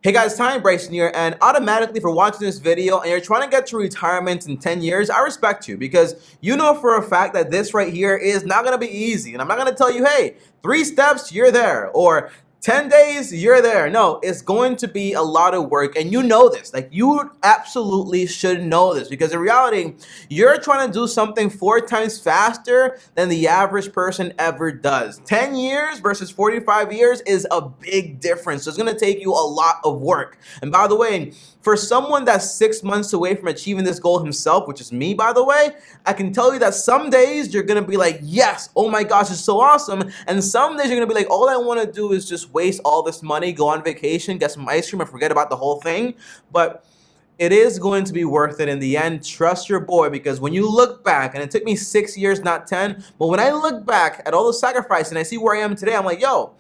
Hey guys, TommyBryson here, and automatically for watching this video and you're trying to get to retirement in 10 years, I respect you because you know for a fact that this right here is not going to be easy. And I'm not going to tell you, hey, 3 steps, you're there, or 10 days, you're there. No, it's going to be a lot of work, and you know this. Like, you absolutely should know this because in reality, you're trying to do something 4 times faster than the average person ever does. 10 years versus 45 years is a big difference. So it's going to take you a lot of work. And by the way, for someone that's 6 months away from achieving this goal himself, which is me, by the way, I can tell you that some days you're going to be like, yes, oh my gosh, it's so awesome. And some days you're going to be like, all I want to do is just waste all this money, go on vacation, get some ice cream, and forget about the whole thing. But it is going to be worth it in the end. Trust your boy, because when you look back, and it took me 6 years, not 10, but when I look back at all the sacrifice and I see where I am today, I'm like, yo,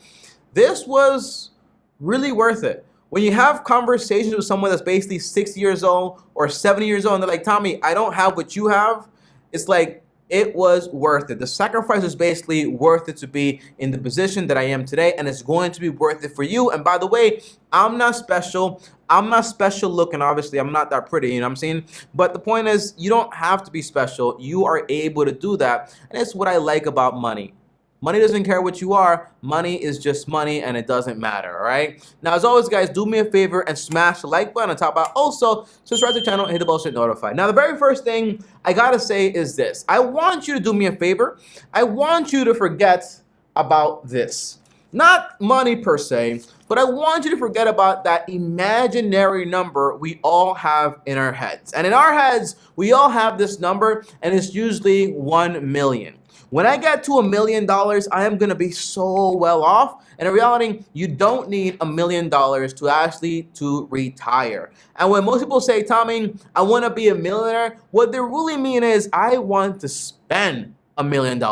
this was really worth it. When you have conversations with someone that's basically 60 years old or 70 years old, and they're like, Tommy, I don't have what you have, it's like, it was worth it. The sacrifice is basically worth it to be in the position that I am today, and it's going to be worth it for you. And by the way, I'm not special. I'm not special looking, obviously. I'm not that pretty, you know what I'm saying? But the point is, you don't have to be special. You are able to do that, and it's what I like about money. Money doesn't care what you are. Money is just money, and it doesn't matter, all right? Now, as always, guys, do me a favor and smash the like button on top of that. Also, subscribe to the channel and hit the bell so you're notified. Now, the very first thing I gotta say is this. I want you to do me a favor. I want you to forget about this. Not money per se, but I want you to forget about that imaginary number we all have in our heads. And in our heads, we all have this number, and it's usually 1 million. When I get to $1 million, I am gonna be so well off. And in reality, you don't need $1 million to actually retire. And when most people say, Tommy, I wanna be a millionaire, what they really mean is I want to spend $1 million.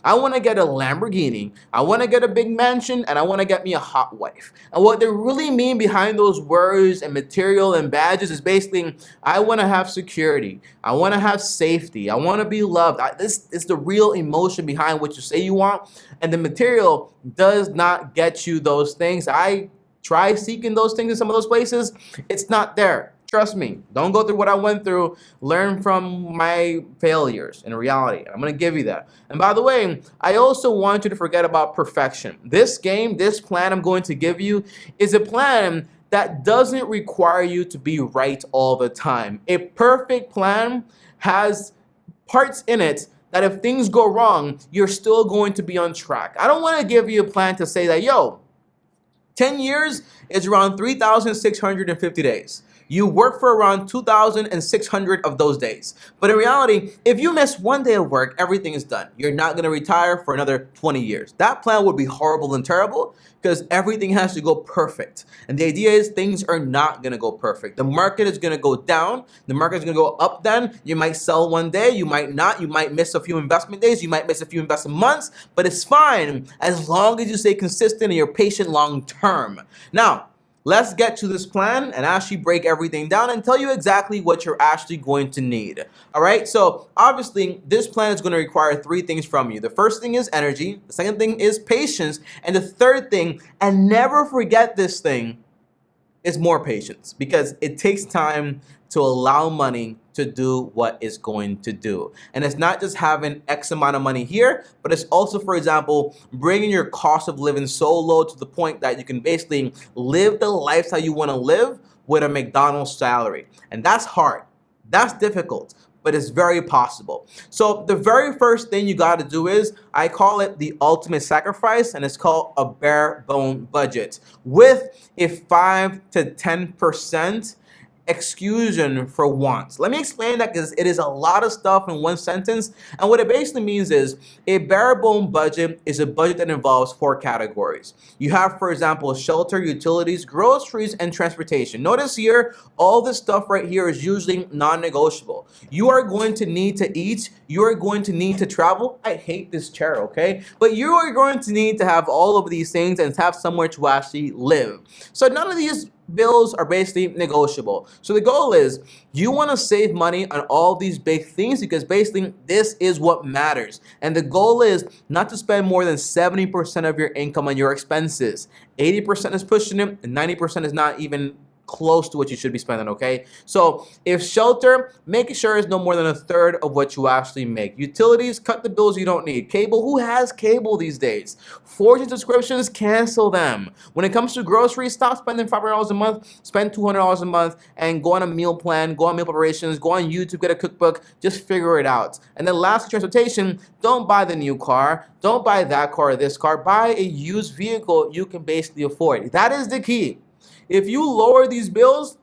I want to get a Lamborghini, I want to get a big mansion, and I want to get me a hot wife. And what they really mean behind those words and material and badges is basically, I want to have security, I want to have safety, I want to be loved. This is the real emotion behind what you say you want, and the material does not get you those things. I try seeking those things in some of those places. It's not there. Trust me, don't go through what I went through. Learn from my failures in reality. I'm going to give you that. And by the way, I also want you to forget about perfection. This game, this plan I'm going to give you is a plan that doesn't require you to be right all the time. A perfect plan has parts in it that if things go wrong, you're still going to be on track. I don't want to give you a plan to say that, yo, 10 years is around 3,650 days. You work for around 2,600 of those days. But in reality, if you miss 1 day of work, everything is done. You're not going to retire for another 20 years. That plan would be horrible and terrible because everything has to go perfect. And the idea is things are not going to go perfect. The market is going to go down. The market is going to go up then. You might sell 1 day. You might not. You might miss a few investment days. You might miss a few investment months. But it's fine as long as you stay consistent and you're patient long term. Now, let's get to this plan and actually break everything down and tell you exactly what you're actually going to need. All right, so obviously this plan is going to require 3 things from you. The first thing is energy, the second thing is patience, and the third thing, and never forget this thing, is more patience, because it takes time to allow money to do what it's going to do. And it's not just having X amount of money here, but it's also, for example, bringing your cost of living so low to the point that you can basically live the lifestyle you want to live with a McDonald's salary. And that's hard. That's difficult, but it's very possible. So the very first thing you got to do is, I call it the ultimate sacrifice, and it's called a bare bone budget with a 5 to 10% exclusion for wants. Let me explain that because it is a lot of stuff in one sentence. And what it basically means is a bare bone budget is a budget that involves 4 categories. You have, for example, shelter, utilities, groceries, and transportation. Notice here, all this stuff right here is usually non-negotiable. You are going to need to eat. You are going to need to travel. I hate this chair, okay? But you are going to need to have all of these things and have somewhere to actually live. So none of these bills are basically negotiable. So the goal is you want to save money on all these big things because basically this is what matters. And the goal is not to spend more than 70% of your income on your expenses. 80% is pushing it and 90% is not even close to what you should be spending, okay? So if shelter, make sure it's no more than a third of what you actually make. Utilities, cut the bills you don't need. Cable, who has cable these days? Fortune subscriptions, cancel them. When it comes to groceries, stop spending $500 a month, spend $200 a month, and go on a meal plan, go on meal preparations, go on YouTube, get a cookbook, just figure it out. And then last, transportation, don't buy the new car, don't buy that car or this car, buy a used vehicle you can basically afford. That is the key. If you lower these bills,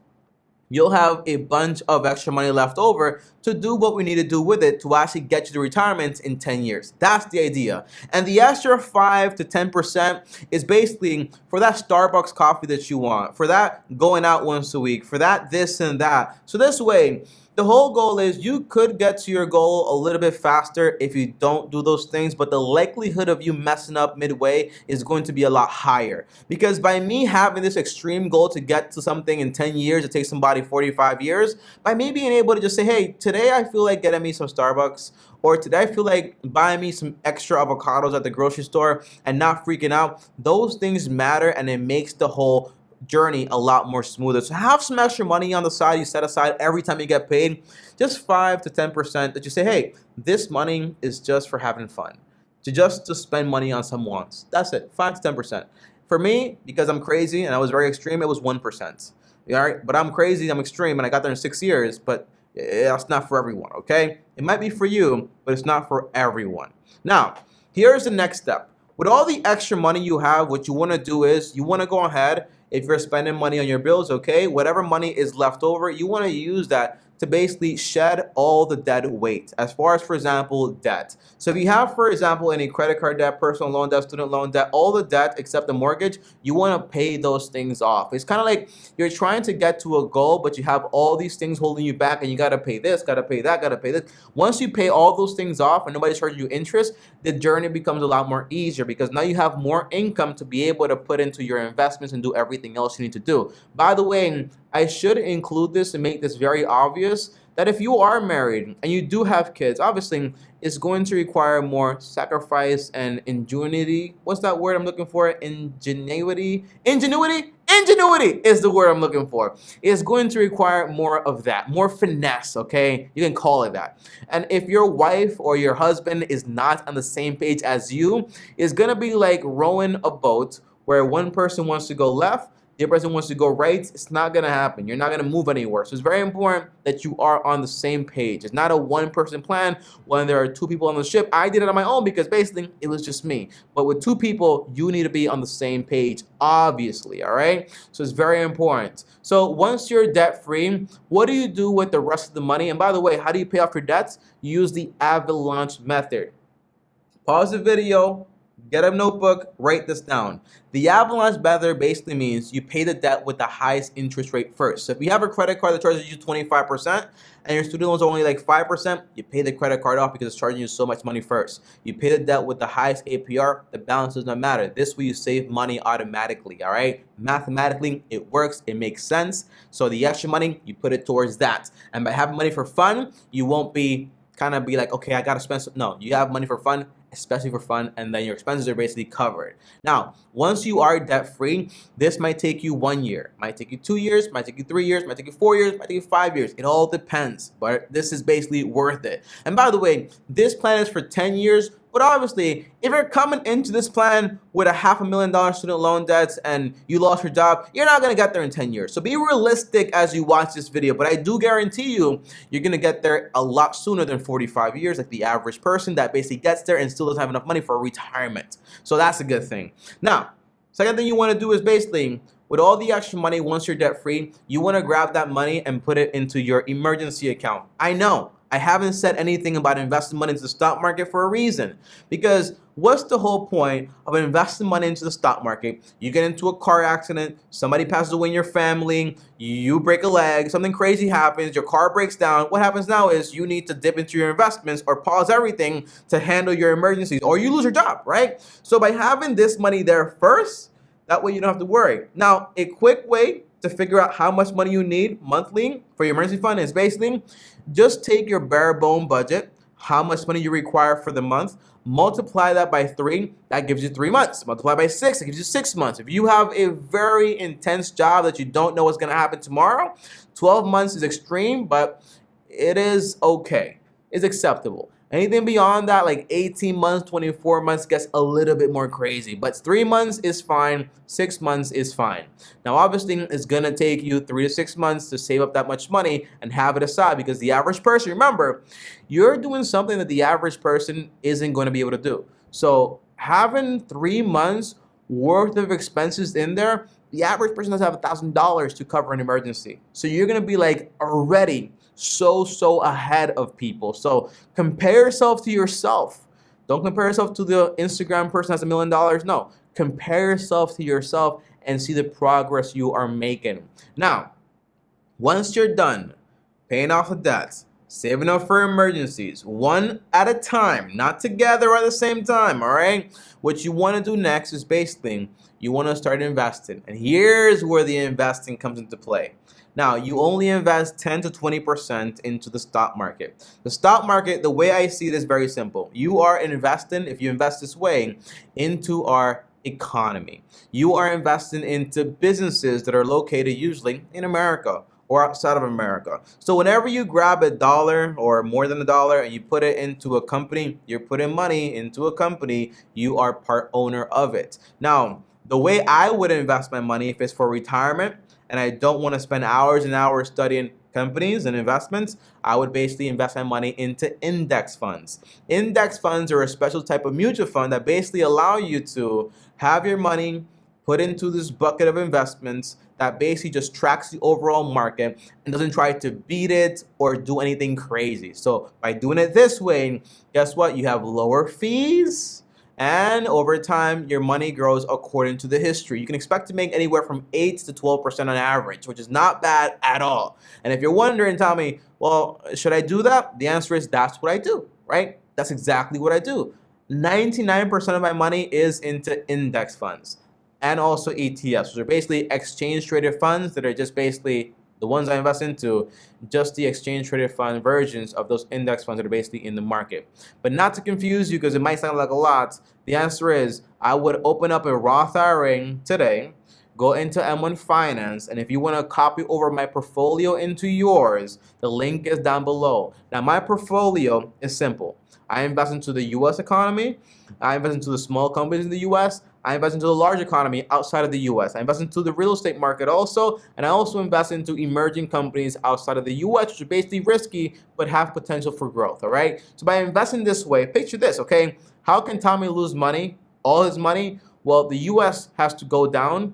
you'll have a bunch of extra money left over to do what we need to do with it to actually get you to retirement in 10 years. That's the idea. And the extra 5 to 10% is basically for that Starbucks coffee that you want, for that going out once a week, for that this and that. So this way, the whole goal is you could get to your goal a little bit faster if you don't do those things, but the likelihood of you messing up midway is going to be a lot higher. Because by me having this extreme goal to get to something in 10 years, it takes somebody 45 years, by me being able to just say, hey, today I feel like getting me some Starbucks, or today I feel like buying me some extra avocados at the grocery store and not freaking out, those things matter and it makes the whole journey a lot more smoother. So have some extra money on the side you set aside every time you get paid, just 5 to 10% that you say, hey, this money is just for having fun, to spend money on some wants. That's it, 5 to 10%. For me, because I'm crazy and I was very extreme, it was 1%. All right, but I'm crazy, I'm extreme, and I got there in 6 years, but that's not for everyone, okay? It might be for you, but it's not for everyone. Now, here's the next step. With all the extra money you have, what you want to do is you want to go ahead. If you're spending money on your bills, okay, whatever money is left over, you want to use that to basically shed all the debt weight. As far as, for example, debt. So if you have, for example, any credit card debt, personal loan debt, student loan debt, all the debt except the mortgage, you want to pay those things off. It's kind of like you're trying to get to a goal, but you have all these things holding you back and you got to pay this, got to pay that, got to pay this. Once you pay all those things off and nobody's charging you interest, the journey becomes a lot more easier because now you have more income to be able to put into your investments and do everything else you need to do. By the way, I should include this and make this very obvious that if you are married and you do have kids, obviously it's going to require more sacrifice and ingenuity. What's that word I'm looking for? Ingenuity? Ingenuity? Ingenuity is the word I'm looking for. It's going to require more of that, more finesse, okay? You can call it that. And if your wife or your husband is not on the same page as you, it's going to be like rowing a boat where one person wants to go left, the other person wants to go right. It's not going to happen. You're not going to move anywhere. So it's very important that you are on the same page. It's not a one-person plan when there are two people on the ship. I did it on my own because basically it was just me. But with two people, you need to be on the same page, obviously, all right? So it's very important. So once you're debt-free, what do you do with the rest of the money? And by the way, how do you pay off your debts? You use the Avalanche Method. Pause the video. Get a notebook, write this down. The Avalanche Method basically means you pay the debt with the highest interest rate first. So if you have a credit card that charges you 25% and your student loans are only like 5%, you pay the credit card off because it's charging you so much money first. You pay the debt with the highest APR, the balance does not matter. This way you save money automatically, all right? Mathematically, it works, it makes sense. So the extra money, you put it towards that. And by having money for fun, you won't be like, okay, I gotta spend some. No, you have money for fun, especially for fun, and then your expenses are basically covered. Now, once you are debt-free, this might take you 1 year, might take you 2 years, might take you 3 years, might take you 4 years, might take you 5 years. It all depends, but this is basically worth it. And by the way, this plan is for 10 years, but obviously, if you're coming into this plan with a $500,000 student loan debts and you lost your job, you're not going to get there in 10 years. So be realistic as you watch this video, but I do guarantee you, you're going to get there a lot sooner than 45 years, like the average person that basically gets there and still doesn't have enough money for retirement. So that's a good thing. Now, second thing you want to do is basically, with all the extra money, once you're debt free, you want to grab that money and put it into your emergency account. I know I haven't said anything about investing money into the stock market for a reason. Because what's the whole point of investing money into the stock market? You get into a car accident, somebody passes away in your family, you break a leg, something crazy happens, your car breaks down. What happens now is you need to dip into your investments or pause everything to handle your emergencies, or you lose your job, right? So by having this money there first, that way you don't have to worry. Now, a quick way to figure out how much money you need monthly for your emergency fund is basically just take your bare bone budget, how much money you require for the month, multiply that by 3, that gives you 3 months. Multiply by 6, that gives you 6 months. If you have a very intense job that you don't know what's going to happen tomorrow, 12 months is extreme, but it is okay. It's acceptable. Anything beyond that, like 18 months, 24 months, gets a little bit more crazy. But 3 months is fine. 6 months is fine. Now, obviously, it's going to take you 3 to 6 months to save up that much money and have it aside, because the average person, remember, you're doing something that the average person isn't going to be able to do. So having 3 months worth of expenses in there, the average person doesn't have $1,000 to cover an emergency. So you're going to be like already so ahead of people. So compare yourself to yourself. Don't compare yourself to the Instagram person that's $1 million. No, compare yourself to yourself and see the progress you are making. Now, once you're done paying off the debts, saving up for emergencies, one at a time, not together at the same time, all right? What you want to do next is basically you want to start investing. And here's where the investing comes into play. Now, you only invest 10 to 20% into the stock market. The stock market, the way I see it is very simple. You are investing, if you invest this way, into our economy. You are investing into businesses that are located usually in America or outside of America. So whenever you grab $1 or more than $1 and you put it into a company, you're putting money into a company, you are part owner of it. Now, the way I would invest my money if it's for retirement, and I don't want to spend hours and hours studying companies and investments, I would basically invest my money into index funds. Index funds are a special type of mutual fund that basically allow you to have your money put into this bucket of investments that basically just tracks the overall market and doesn't try to beat it or do anything crazy. So by doing it this way, guess what? You have lower fees, and over time, your money grows according to the history. You can expect to make anywhere from 8 to 12% on average, which is not bad at all. And if you're wondering, Tommy, well, should I do that? The answer is that's what I do, right? That's exactly what I do. 99% of my money is into index funds and also ETFs, which are basically exchange traded funds that are just basically the ones I invest into, just the exchange traded fund versions of those index funds that are basically in the market. But not to confuse you, because it might sound like a lot, the answer is I would open up a Roth IRA today, go into M1 Finance, and if you want to copy over my portfolio into yours, the link is down below. Now, my portfolio is simple. I invest into the U.S. economy, I invest into the small companies in the U.S., I invest into the large economy outside of the U.S. I invest into the real estate market also, and I also invest into emerging companies outside of the U.S., which are basically risky but have potential for growth, all right? So by investing this way, picture this, okay? How can Tommy lose money, all his money? Well, the U.S. has to go down,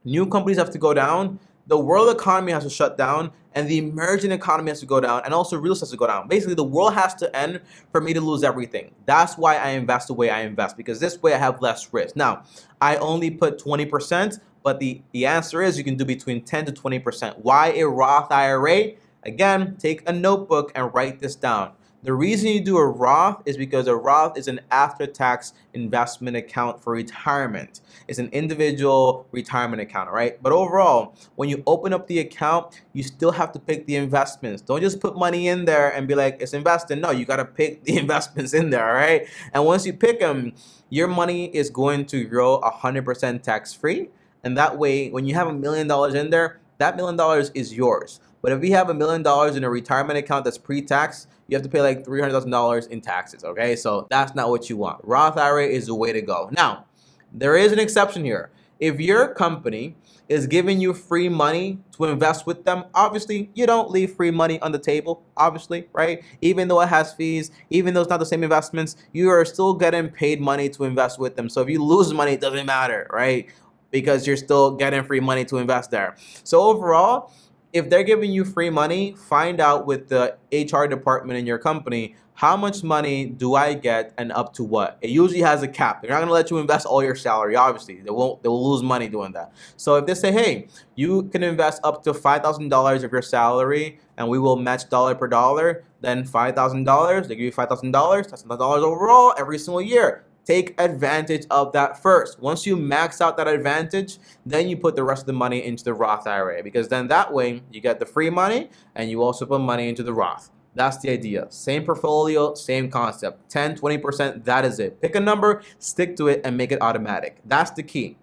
new companies have to go down, the world economy has to shut down, and the emerging economy has to go down, and also real estate has to go down. Basically, the world has to end for me to lose everything. That's why I invest the way I invest, because this way I have less risk. Now, I only put 20%, but the answer is you can do between 10 to 20%. Why a Roth IRA? Again, take a notebook and write this down. The reason you do a Roth is because a Roth is an after-tax investment account for retirement. It's an individual retirement account, right? But overall, when you open up the account, you still have to pick the investments. Don't just put money in there and be like, it's invested. No, you got to pick the investments in there, all right? And once you pick them, your money is going to grow 100% tax-free. And that way, when you have $1 million in there, that $1 million is yours. But if you have $1 million in a retirement account that's pre-tax, you have to pay like $300,000 in taxes, okay? So that's not what you want. Roth IRA is the way to go. Now, there is an exception here. If your company is giving you free money to invest with them, obviously, you don't leave free money on the table, obviously, right? Even though it has fees, even though it's not the same investments, you are still getting paid money to invest with them. So if you lose money, it doesn't matter, right? Because you're still getting free money to invest there. So overall, if they're giving you free money, find out with the HR department in your company, how much money do I get and up to what? It usually has a cap. They're not going to let you invest all your salary, obviously. They will lose money doing that. So if they say, hey, you can invest up to $5,000 of your salary and we will match dollar per dollar, then $5,000, they give you $5,000, that's $1,000 overall every single year. take advantage of that first. Once you max out that advantage, then you put the rest of the money into the Roth IRA, because then that way you get the free money and you also put money into the Roth. That's the idea. Same portfolio, same concept. 10, 20%, that is it. Pick a number, stick to it, and make it automatic. That's the key.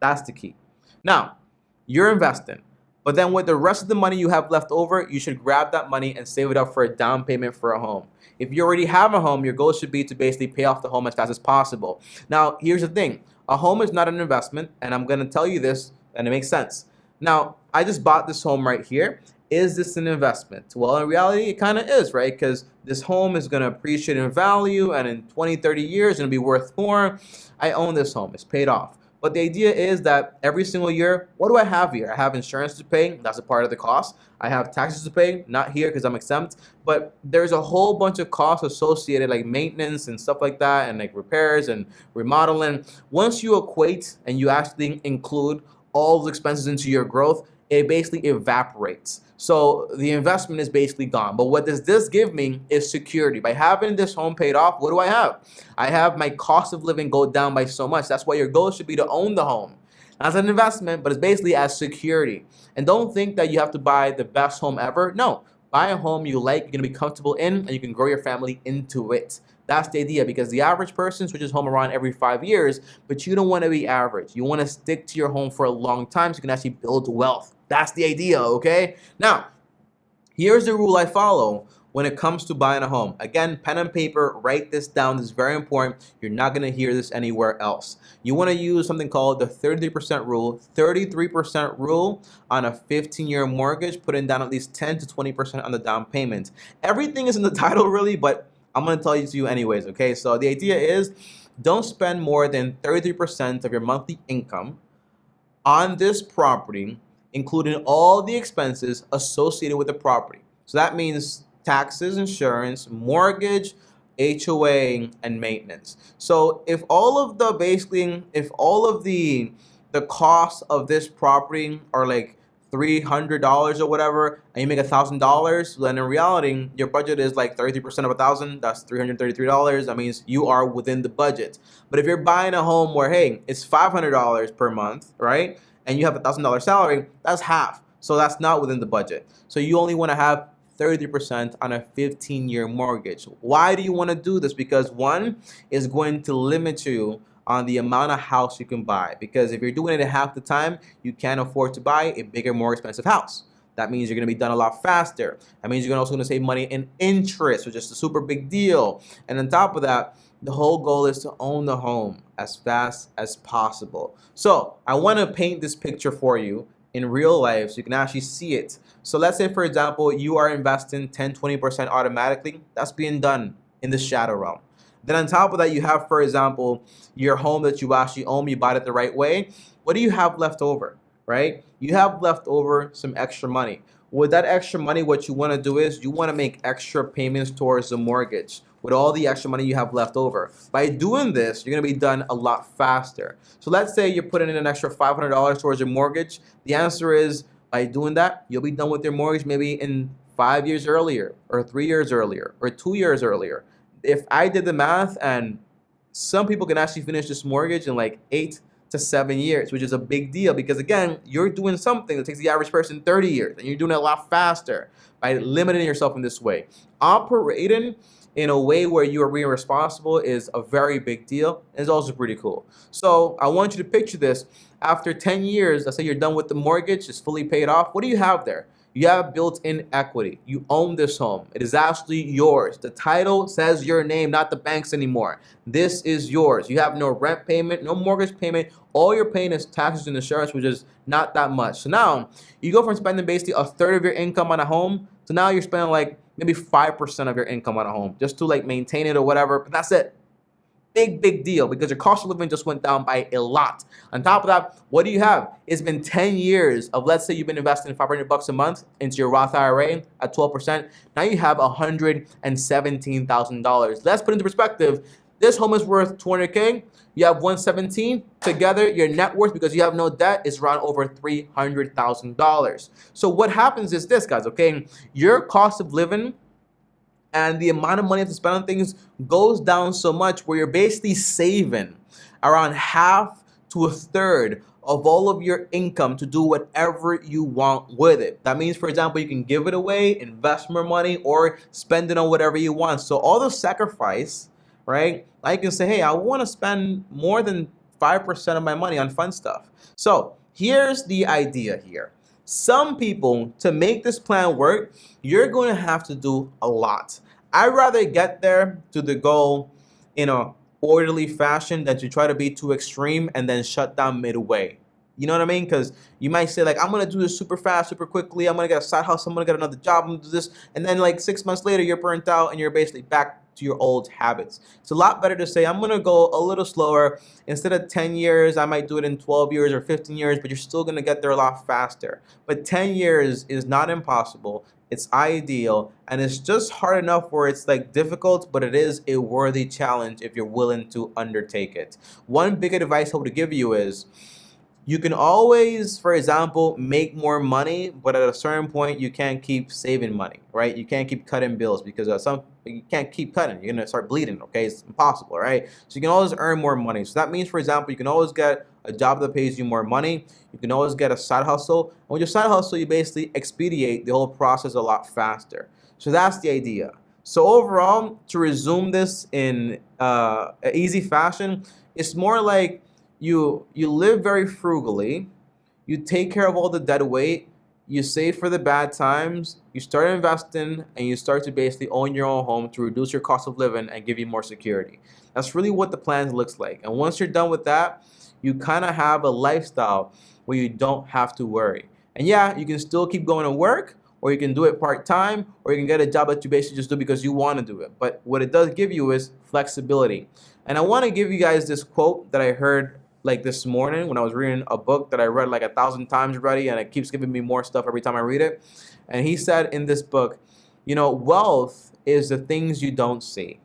That's the key. Now, you're investing. But then with the rest of the money you have left over, you should grab that money and save it up for a down payment for a home. If you already have a home, your goal should be to basically pay off the home as fast as possible. Now, here's the thing. A home is not an investment, and I'm going to tell you this, and it makes sense. Now, I just bought this home right here. Is this an investment? Well, in reality, it kind of is, right? Because this home is going to appreciate in value, and in 20, 30 years, it's going to be worth more. I own this home. It's paid off. But the idea is that every single year, what do I have here? I have insurance to pay. That's a part of the cost. I have taxes to pay. Not here because I'm exempt. But there's a whole bunch of costs associated, like maintenance and stuff like that, and like repairs and remodeling. Once you equate and you actually include all the expenses into your growth, it basically evaporates. So the investment is basically gone. But what does this give me is security. By having this home paid off, what do I have? I have my cost of living go down by so much. That's why your goal should be to own the home. As an investment, but it's basically as security. And don't think that you have to buy the best home ever. No, buy a home you like, you're going to be comfortable in, and you can grow your family into it. That's the idea, because the average person switches home around every 5 years, but you don't want to be average. You want to stick to your home for a long time so you can actually build wealth. That's the idea, okay? Now, here's the rule I follow when it comes to buying a home. Again, pen and paper, write this down. This is very important. You're not going to hear this anywhere else. You want to use something called the 33% rule. 33% rule on a 15-year mortgage, putting down at least 10 to 20% on the down payment. Everything is in the title, really, but I'm going to tell you to you anyways, okay? So the idea is don't spend more than 33% of your monthly income on this property, including all the expenses associated with the property. So that means taxes, insurance, mortgage, HOA, and maintenance. So if all of the costs of this property are like $300 or whatever, and you make $1,000, then in reality, your budget is like 33% of 1,000. That's $333. That means you are within the budget. But if you're buying a home where, hey, it's $500 per month, right? And you have $1,000 salary, that's half. So that's not within the budget. So you only want to have 30% on a 15-year mortgage. Why do you want to do this? Because one is going to limit you on the amount of house you can buy. Because if you're doing it at half the time, you can't afford to buy a bigger, more expensive house. That means you're going to be done a lot faster. That means you're also going to save money in interest, which is a super big deal. And on top of that, the whole goal is to own the home as fast as possible. So I want to paint this picture for you in real life so you can actually see it. So let's say, for example, you are investing 10, 20% automatically. That's being done in the shadow realm. Then on top of that, you have, for example, your home that you actually own. You bought it the right way. What do you have left over, right? You have left over some extra money. With that extra money, what you want to do is you want to make extra payments towards the mortgage with all the extra money you have left over. By doing this, you're going to be done a lot faster. So let's say you're putting in an extra $500 towards your mortgage. The answer is, by doing that, you'll be done with your mortgage maybe in 5 years earlier, or 3 years earlier, or 2 years earlier. If I did the math, and some people can actually finish this mortgage in like 8 to 7 years, which is a big deal, because again, you're doing something that takes the average person 30 years, and you're doing it a lot faster by limiting yourself in this way. Operating in a way where you are being responsible is a very big deal. It's also pretty cool. So I want you to picture this. After 10 years, let's say you're done with the mortgage, it's fully paid off. What do you have there? You have built-in equity. You own this home. It is actually yours. The title says your name, not the bank's anymore. This is yours. You have no rent payment, no mortgage payment. All you're paying is taxes and insurance, which is not that much. So now you go from spending basically a third of your income on a home to now you're spending like maybe 5% of your income on a home just to like maintain it or whatever. But that's it. Big deal, because your cost of living just went down by a lot. On top of that, what do you have? It's been 10 years of, let's say you've been investing $500 a month into your Roth IRA at 12%. Now you have $117,000. Let's put into perspective. This home is worth $200K. You have $117. Together, your net worth, because you have no debt, is around over $300,000. So what happens is this, guys, okay? Your cost of living and the amount of money you have to spend on things goes down so much where you're basically saving around half to a third of all of your income to do whatever you want with it. That means, for example, you can give it away, invest more money, or spend it on whatever you want. So all the sacrifice, right? I can say, hey, I want to spend more than 5% of my money on fun stuff. So here's the idea here. Some people, to make this plan work, you're going to have to do a lot. I'd rather get there to the goal in a orderly fashion than to try to be too extreme and then shut down midway. You know what I mean? Because you might say, like, I'm going to do this super fast, super quickly. I'm going to get a side hustle. I'm going to get another job. I'm going to do this. And then like 6 months later, you're burnt out and you're basically back to your old habits. It's a lot better to say, I'm going to go a little slower. Instead of 10 years, I might do it in 12 years or 15 years, but you're still going to get there a lot faster. But 10 years is not impossible. It's ideal, and it's just hard enough where it's like difficult, but it is a worthy challenge if you're willing to undertake it. One big advice I would give you is, you can always, for example, make more money, but at a certain point, you can't keep saving money, right? You can't keep cutting bills because you can't keep cutting. You're gonna start bleeding, okay? It's impossible, right? So you can always earn more money. So that means, for example, you can always get a job that pays you more money. You can always get a side hustle. And with your side hustle, you basically expedite the whole process a lot faster. So that's the idea. So overall, to resume this in an easy fashion, it's more like you live very frugally, you take care of all the dead weight, you save for the bad times, you start investing, and you start to basically own your own home to reduce your cost of living and give you more security. That's really what the plan looks like. And once you're done with that, you kind of have a lifestyle where you don't have to worry. And yeah, you can still keep going to work, or you can do it part-time, or you can get a job that you basically just do because you want to do it. But what it does give you is flexibility. And I want to give you guys this quote that I heard like this morning when I was reading a book that I read like 1,000 times already, and it keeps giving me more stuff every time I read it. And he said in this book, you know, wealth is the things you don't see,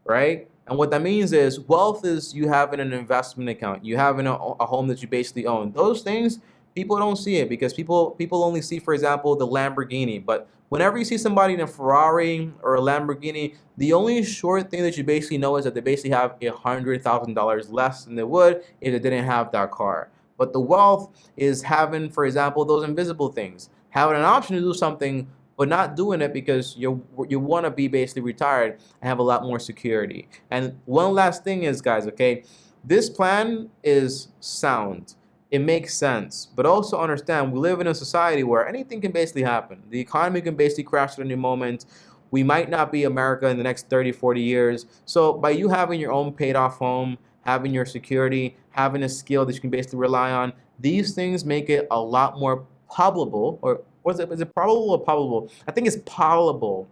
right? And what that means is wealth is you having an investment account, you having a home that you basically own. Those things, people don't see it because people only see, for example, the Lamborghini. But whenever you see somebody in a Ferrari or a Lamborghini, the only short thing that you basically know is that they basically have $100,000 less than they would if they didn't have that car. But the wealth is having, for example, those invisible things, having an option to do something but not doing it because you want to be basically retired and have a lot more security. And one last thing is, guys, okay, this plan is sound. It makes sense, but also understand we live in a society where anything can basically happen. The economy can basically crash at any moment. We might not be America in the next 30, 40 years. So by you having your own paid off home, having your security, having a skill that you can basically rely on, these things make it a lot more probable, or is it probable or probable? I think it's probable.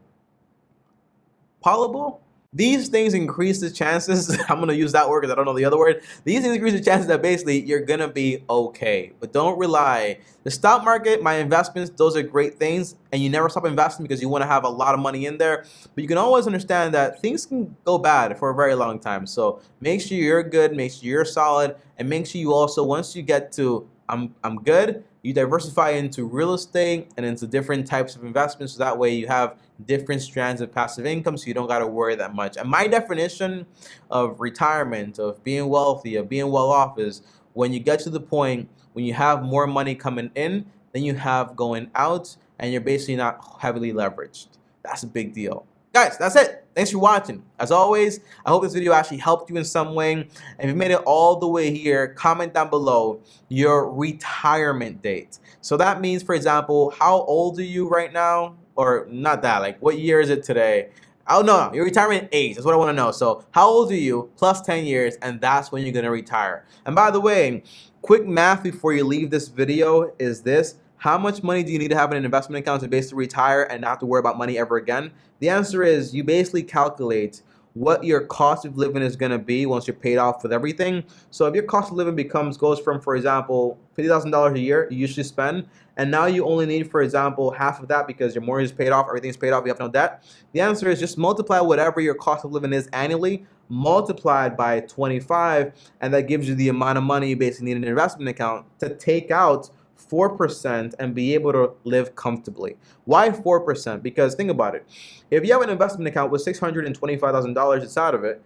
Probable? These things increase the chances, I'm going to use that word because I don't know the other word. These things increase the chances that basically you're going to be okay. But don't rely. The stock market, my investments, those are great things. And you never stop investing because you want to have a lot of money in there. But you can always understand that things can go bad for a very long time. So make sure you're good, make sure you're solid, and make sure you also, once you get to I'm good, you diversify into real estate and into different types of investments. So that way you have different strands of passive income so you don't got to worry that much. And my definition of retirement, of being wealthy, of being well off is when you get to the point when you have more money coming in than you have going out and you're basically not heavily leveraged. That's a big deal. Guys, that's it. Thanks for watching. As always, I hope this video actually helped you in some way. And if you made it all the way here, comment down below your retirement date. So that means, for example, how old are you right now? Or not that, like what year is it today? Oh, no, your retirement age. That's what I want to know. So how old are you plus 10 years, and that's when you're going to retire. And by the way, quick math before you leave this video is this. How much money do you need to have in an investment account to basically retire and not have to worry about money ever again? The answer is you basically calculate what your cost of living is going to be once you're paid off with everything. So if your cost of living goes from, for example, $50,000 a year you usually spend, and now you only need, for example, half of that because your mortgage is paid off, everything's paid off, you have no debt. The answer is just multiply whatever your cost of living is annually, multiplied by 25, and that gives you the amount of money you basically need in an investment account to take out 4% and be able to live comfortably. Why 4%? Because think about it. If you have an investment account with $625,000 inside of it,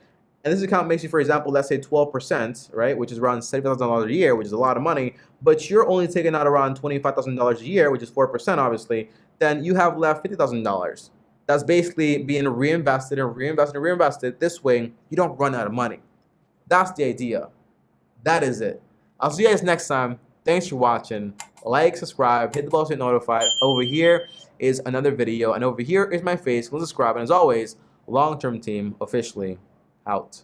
and this account makes you, for example, let's say 12%, right, which is around $70,000 a year, which is a lot of money, but you're only taking out around $25,000 a year, which is 4%, obviously, then you have left $50,000. That's basically being reinvested and reinvested and reinvested. This way, you don't run out of money. That's the idea. That is it. I'll see you guys next time. Thanks for watching. Like, subscribe, hit the bell to get notified. Over here is another video, and over here is my face. Go subscribe, and as always, Long Term Team officially out.